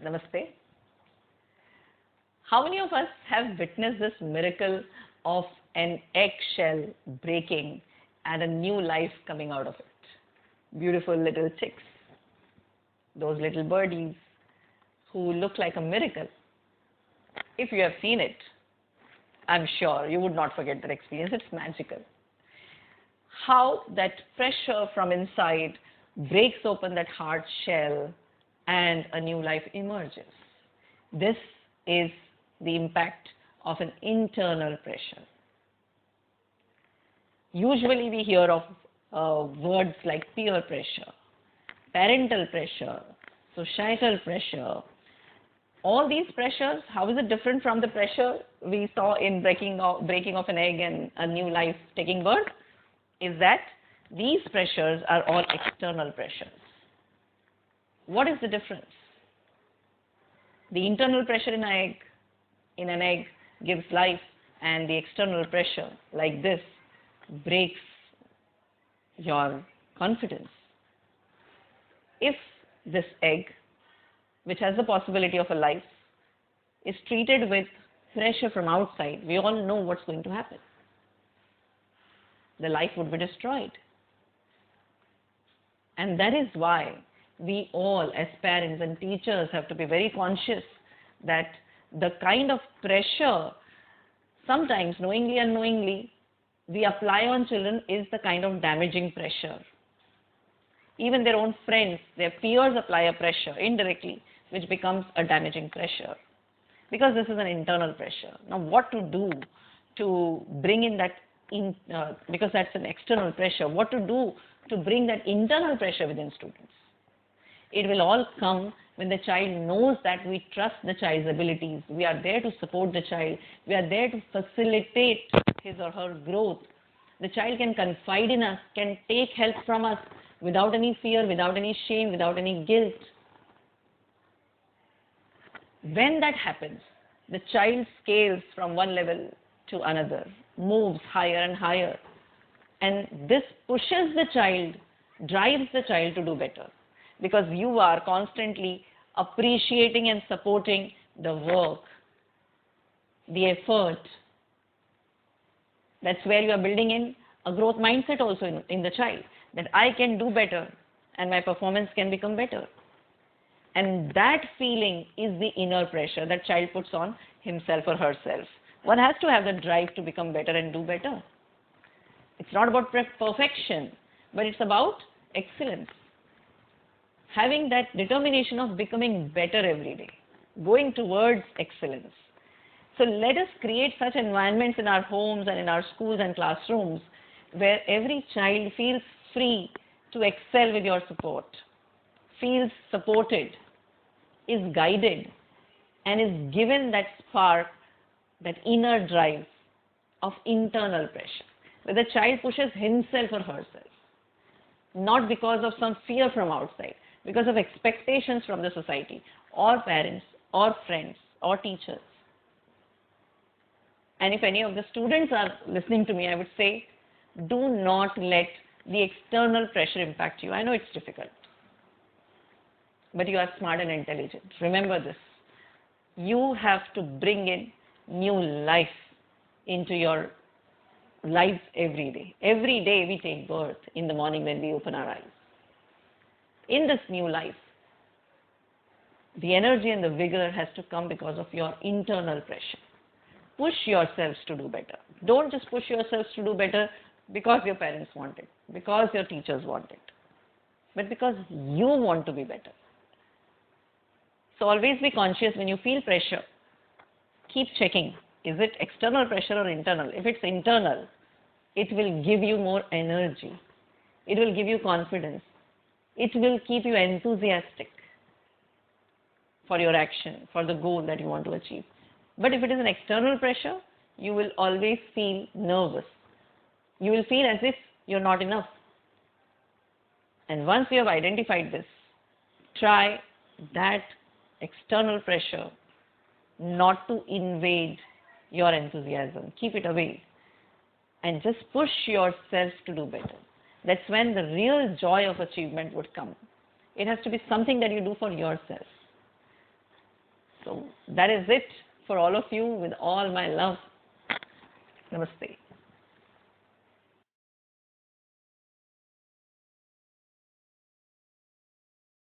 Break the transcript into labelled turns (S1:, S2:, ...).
S1: Namaste. How many of us have witnessed this miracle of an eggshell breaking and a new life coming out of it? Beautiful little chicks, those little birdies who look like a miracle. If you have seen it, I'm sure you would not forget that experience. It's magical. How that pressure from inside breaks open that hard shell and a new life emerges. This is the impact of an internal pressure. Usually we hear of words like peer pressure, parental pressure, societal pressure. All these pressures, how is it different from the pressure we saw in breaking of an egg and a new life taking birth? Is that these pressures are all external pressures. What is the difference? The internal pressure in an egg gives life, and the external pressure like this breaks your confidence. If this egg, which has the possibility of a life, is treated with pressure from outside, we all know what's going to happen. The life would be destroyed. And that is why we all as parents and teachers have to be very conscious that the kind of pressure, sometimes knowingly and unknowingly, we apply on children is the kind of damaging pressure. Even their own friends, their peers apply a pressure indirectly, which becomes a damaging pressure. Because this is an internal pressure. Now what to do to bring in that, because that's an external pressure, what to do to bring that internal pressure within students? It will all come when the child knows that we trust the child's abilities. We are there to support the child. We are there to facilitate his or her growth. The child can confide in us, can take help from us without any fear, without any shame, without any guilt. When that happens, the child scales from one level to another, moves higher and higher. And this pushes the child, drives the child to do better. Because you are constantly appreciating and supporting the work, the effort. That's where you are building in a growth mindset also in the child, that I can do better and my performance can become better. And that feeling is the inner pressure that child puts on himself or herself. One has to have the drive to become better and do better. It's not about perfection, but it's about excellence. Having that determination of becoming better every day, going towards excellence. So let us create such environments in our homes and in our schools and classrooms where every child feels free to excel with your support, feels supported, is guided, and is given that spark, that inner drive of internal pressure, where the child pushes himself or herself, not because of some fear from outside, because of expectations from the society, or parents, or friends, or teachers. And if any of the students are listening to me, I would say, do not let the external pressure impact you. I know it's difficult, but you are smart and intelligent. Remember this. You have to bring in new life into your lives every day. Every day we take birth in the morning when we open our eyes. In this new life, the energy and the vigor has to come because of your internal pressure. Push yourselves to do better. Don't just push yourselves to do better because your parents want it, because your teachers want it, but because you want to be better. So always be conscious when you feel pressure. Keep checking. Is it external pressure or internal? If it's internal, it will give you more energy. It will give you confidence. It will keep you enthusiastic for your action, for the goal that you want to achieve. But if it is an external pressure, you will always feel nervous. You will feel as if you're not enough. And once you have identified this, try that external pressure not to invade your enthusiasm. Keep it away and just push yourself to do better. That's when the real joy of achievement would come. It has to be something that you do for yourself. So that is it for all of you with all my love. Namaste.